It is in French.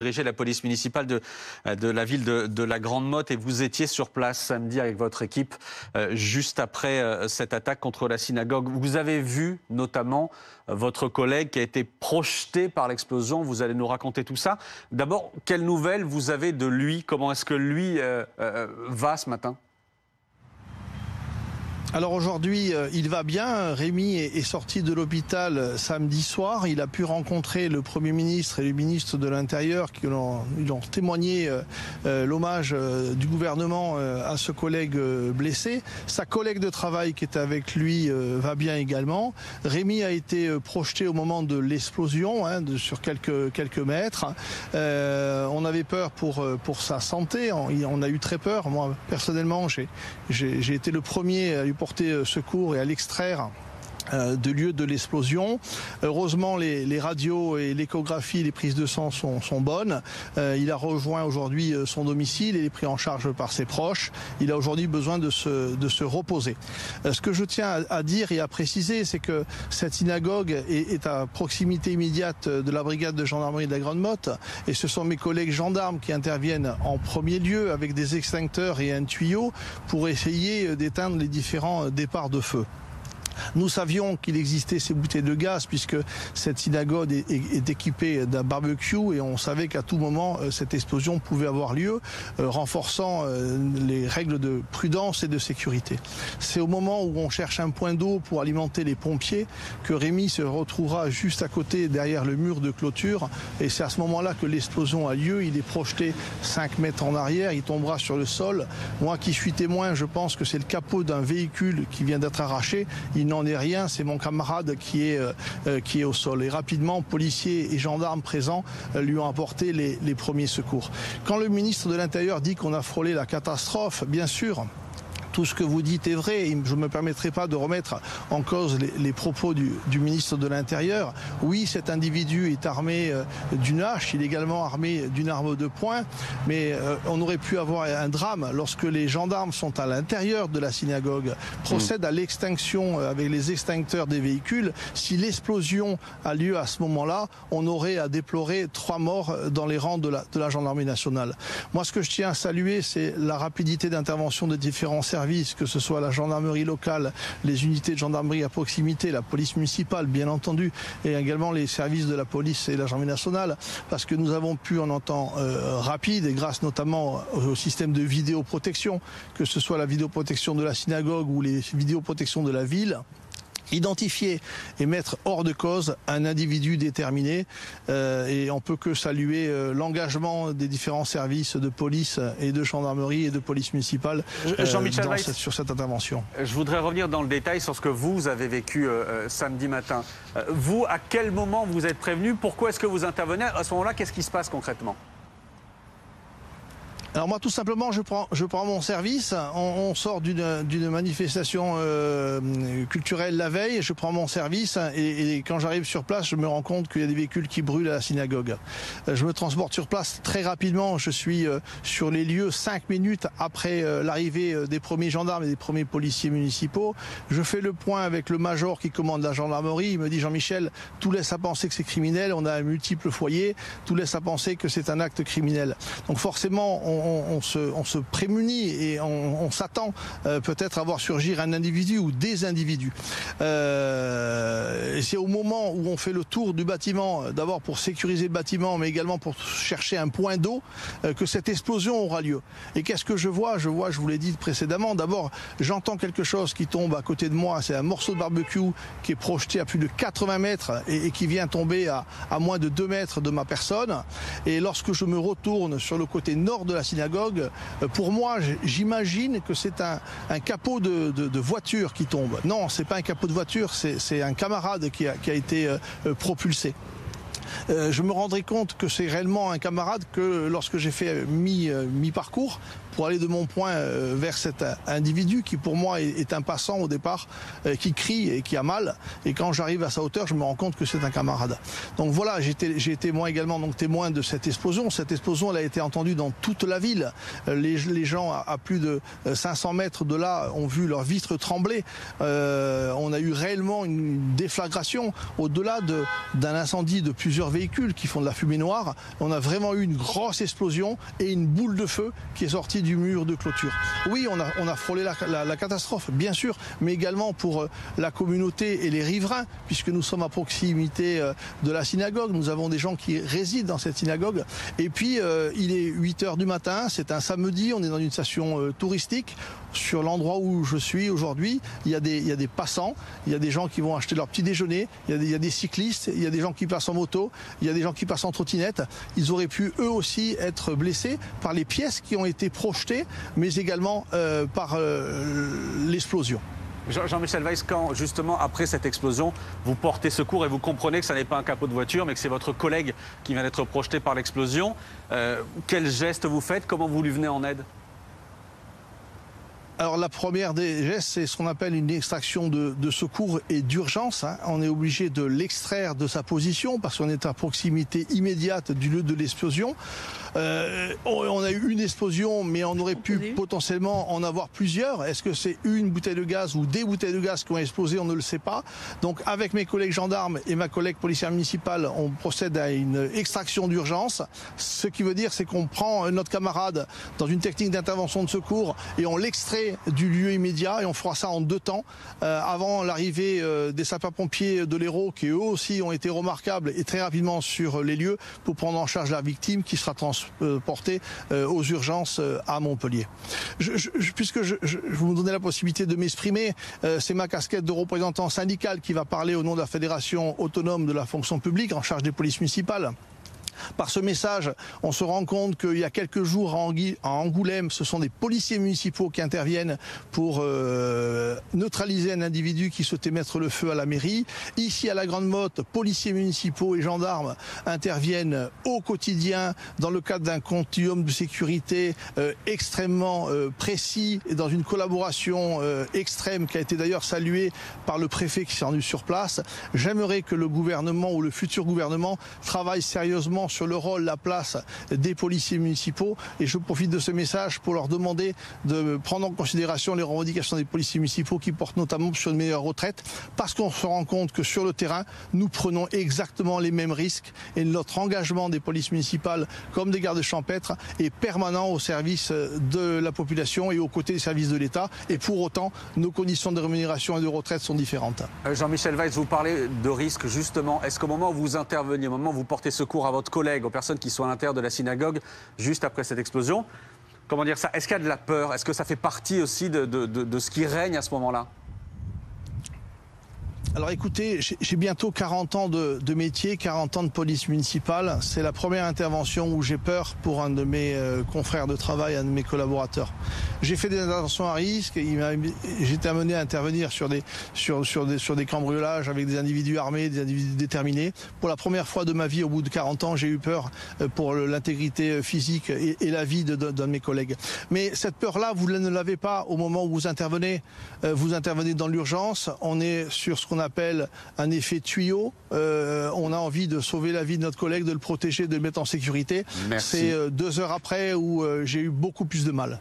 Dirigez la police municipale de la ville de la Grande-Motte et vous étiez sur place samedi avec votre équipe juste après cette attaque contre la synagogue. Vous avez vu notamment votre collègue qui a été projeté par l'explosion. Vous allez nous raconter tout ça. D'abord, quelles nouvelles vous avez de lui? Comment est-ce que lui va ce matin? Alors aujourd'hui, il va bien. Rémi est sorti de l'hôpital samedi soir. Il a pu rencontrer le Premier ministre et le ministre de l'Intérieur qui ont témoigné l'hommage du gouvernement à ce collègue blessé. Sa collègue de travail qui était avec lui va bien également. Rémi a été projeté au moment de l'explosion, sur quelques mètres. On avait peur pour sa santé. On a eu très peur. Moi, personnellement, j'ai été le premier à lui porter secours et à l'extraire de lieu de l'explosion. Heureusement, les radios et l'échographie, les prises de sang sont bonnes. Il a rejoint aujourd'hui son domicile et est pris en charge par ses proches. Il a aujourd'hui besoin de se reposer. Ce que je tiens à dire et à préciser, c'est que cette synagogue est à proximité immédiate de la brigade de gendarmerie de la Grande-Motte et ce sont mes collègues gendarmes qui interviennent en premier lieu avec des extincteurs et un tuyau pour essayer d'éteindre les différents départs de feu. Nous savions qu'il existait ces bouteilles de gaz puisque cette synagogue est équipée d'un barbecue et on savait qu'à tout moment cette explosion pouvait avoir lieu, renforçant les règles de prudence et de sécurité. C'est au moment où on cherche un point d'eau pour alimenter les pompiers que Rémi se retrouvera juste à côté derrière le mur de clôture et c'est à ce moment-là que l'explosion a lieu. Il est projeté 5 mètres en arrière, il tombera sur le sol. Moi qui suis témoin, je pense que c'est le capot d'un véhicule qui vient d'être arraché. Il n'en est rien, c'est mon camarade qui est au sol. Et rapidement, policiers et gendarmes présents lui ont apporté les premiers secours. Quand le ministre de l'Intérieur dit qu'on a frôlé la catastrophe, bien sûr, tout ce que vous dites est vrai. Je ne me permettrai pas de remettre en cause les propos du ministre de l'Intérieur. Oui, cet individu est armé d'une hache, il est également armé d'une arme de poing, mais on aurait pu avoir un drame lorsque les gendarmes sont à l'intérieur de la synagogue, procèdent à l'extinction avec les extincteurs des véhicules. Si l'explosion a lieu à ce moment-là, on aurait à déplorer 3 morts dans les rangs de la gendarmerie nationale. Moi, ce que je tiens à saluer, c'est la rapidité d'intervention des différents services, que ce soit la gendarmerie locale, les unités de gendarmerie à proximité, la police municipale bien entendu, et également les services de la police et la gendarmerie nationale, parce que nous avons pu en un temps rapide, et grâce notamment au système de vidéoprotection, que ce soit la vidéoprotection de la synagogue ou les vidéoprotections de la ville, identifier et mettre hors de cause un individu déterminé et on peut que saluer l'engagement des différents services de police et de gendarmerie et de police municipale sur cette intervention. Je voudrais revenir dans le détail sur ce que vous avez vécu samedi matin. Vous, à quel moment vous êtes prévenu? Pourquoi est-ce que vous intervenez? À ce moment-là, qu'est-ce qui se passe concrètement? Alors moi, tout simplement, je prends mon service. On sort d'une manifestation culturelle la veille. Je prends mon service et quand j'arrive sur place, je me rends compte qu'il y a des véhicules qui brûlent à la synagogue. Je me transporte sur place très rapidement. Je suis sur les lieux 5 minutes après l'arrivée des premiers gendarmes et des premiers policiers municipaux. Je fais le point avec le major qui commande la gendarmerie. Il me dit: Jean-Michel, tout laisse à penser que c'est criminel. On a un multiple foyer. Tout laisse à penser que c'est un acte criminel. Donc forcément, on se prémunit et on s'attend peut-être à voir surgir un individu ou des individus. Et c'est au moment où on fait le tour du bâtiment, d'abord pour sécuriser le bâtiment, mais également pour chercher un point d'eau, que cette explosion aura lieu. Et qu'est-ce que je vois? Je vous l'ai dit précédemment, d'abord j'entends quelque chose qui tombe à côté de moi, c'est un morceau de barbecue qui est projeté à plus de 80 mètres et qui vient tomber à moins de 2 mètres de ma personne. Et lorsque je me retourne sur le côté nord de la synagogue, pour moi, j'imagine que c'est un capot de voiture qui tombe. Non, c'est pas un capot de voiture, c'est un camarade qui a été propulsé. Je me rendrai compte que c'est réellement un camarade que lorsque j'ai fait mi-parcours pour aller de mon point vers cet individu qui pour moi est un passant au départ, qui crie et qui a mal. Et quand j'arrive à sa hauteur, je me rends compte que c'est un camarade. Donc voilà, j'ai été moi également donc témoin de cette explosion. Cette explosion, elle a été entendue dans toute la ville. Les gens à plus de 500 mètres de là ont vu leurs vitres trembler. On a eu réellement une déflagration au-delà d'un incendie de plusieurs véhicules qui font de la fumée noire. On a vraiment eu une grosse explosion et une boule de feu qui est sortie du mur de clôture. Oui, on a frôlé la catastrophe, bien sûr, mais également pour la communauté et les riverains, puisque nous sommes à proximité de la synagogue. Nous avons des gens qui résident dans cette synagogue. Et puis, il est 8 h du matin, c'est un samedi, on est dans une station touristique. Sur l'endroit où je suis aujourd'hui, il y a des passants, il y a des gens qui vont acheter leur petit déjeuner, il y a des cyclistes, il y a des gens qui passent en moto, il y a des gens qui passent en trottinette. Ils auraient pu eux aussi être blessés par les pièces qui ont été projetées, mais également par l'explosion. Jean-Michel Weiss, quand justement après cette explosion, vous portez secours et vous comprenez que ce n'est pas un capot de voiture, mais que c'est votre collègue qui vient d'être projeté par l'explosion, quel geste vous faites? Comment vous lui venez en aide? Alors la première des gestes, c'est ce qu'on appelle une extraction de secours et d'urgence. On est obligé de l'extraire de sa position parce qu'on est à proximité immédiate du lieu de l'explosion. On a eu une explosion, mais on aurait pu potentiellement en avoir plusieurs. Est-ce que c'est une bouteille de gaz ou des bouteilles de gaz qui ont explosé? On ne le sait pas. Donc avec mes collègues gendarmes et ma collègue policière municipale, on procède à une extraction d'urgence. Ce qui veut dire, c'est qu'on prend notre camarade dans une technique d'intervention de secours et on l'extrait du lieu immédiat et on fera ça en 2 temps avant l'arrivée des sapeurs-pompiers de l'Hérault qui eux aussi ont été remarquables et très rapidement sur les lieux pour prendre en charge la victime qui sera transportée aux urgences à Montpellier. Puisque je vous donnez la possibilité de m'exprimer, c'est ma casquette de représentant syndical qui va parler au nom de la Fédération autonome de la fonction publique en charge des polices municipales. Par ce message, on se rend compte qu'il y a quelques jours à Angoulême, ce sont des policiers municipaux qui interviennent pour neutraliser un individu qui souhaitait mettre le feu à la mairie. Ici, à la Grande Motte, policiers municipaux et gendarmes interviennent au quotidien dans le cadre d'un continuum de sécurité extrêmement précis et dans une collaboration extrême qui a été d'ailleurs saluée par le préfet qui s'est rendu sur place. J'aimerais que le gouvernement ou le futur gouvernement travaille sérieusement sur le rôle, la place des policiers municipaux et je profite de ce message pour leur demander de prendre en considération les revendications des policiers municipaux qui portent notamment sur une meilleure retraite parce qu'on se rend compte que sur le terrain, nous prenons exactement les mêmes risques et notre engagement des polices municipales comme des gardes champêtres est permanent au service de la population et aux côtés des services de l'État et pour autant, nos conditions de rémunération et de retraite sont différentes. Jean-Michel Weiss, vous parlez de risque justement. Est-ce qu'au moment où vous interveniez, au moment où vous portez secours à votre collègues, aux personnes qui sont à l'intérieur de la synagogue juste après cette explosion, comment dire ça? Est-ce qu'il y a de la peur? Est-ce que ça fait partie aussi de ce qui règne à ce moment-là? Alors écoutez, j'ai bientôt 40 ans de métier, 40 ans de police municipale. C'est la première intervention où j'ai peur pour un de mes confrères de travail, un de mes collaborateurs. J'ai fait des interventions à risque, j'étais amené à intervenir sur des cambriolages avec des individus armés, des individus déterminés. Pour la première fois de ma vie, au bout de 40 ans, j'ai eu peur pour l'intégrité physique et la vie d'un de mes collègues. Mais cette peur-là, vous ne l'avez pas au moment où vous intervenez. Vous intervenez dans l'urgence, on est sur ce qu'on appelle un effet tuyau. On a envie de sauver la vie de notre collègue, de le protéger, de le mettre en sécurité. C'est 2 heures après où j'ai eu beaucoup plus de mal.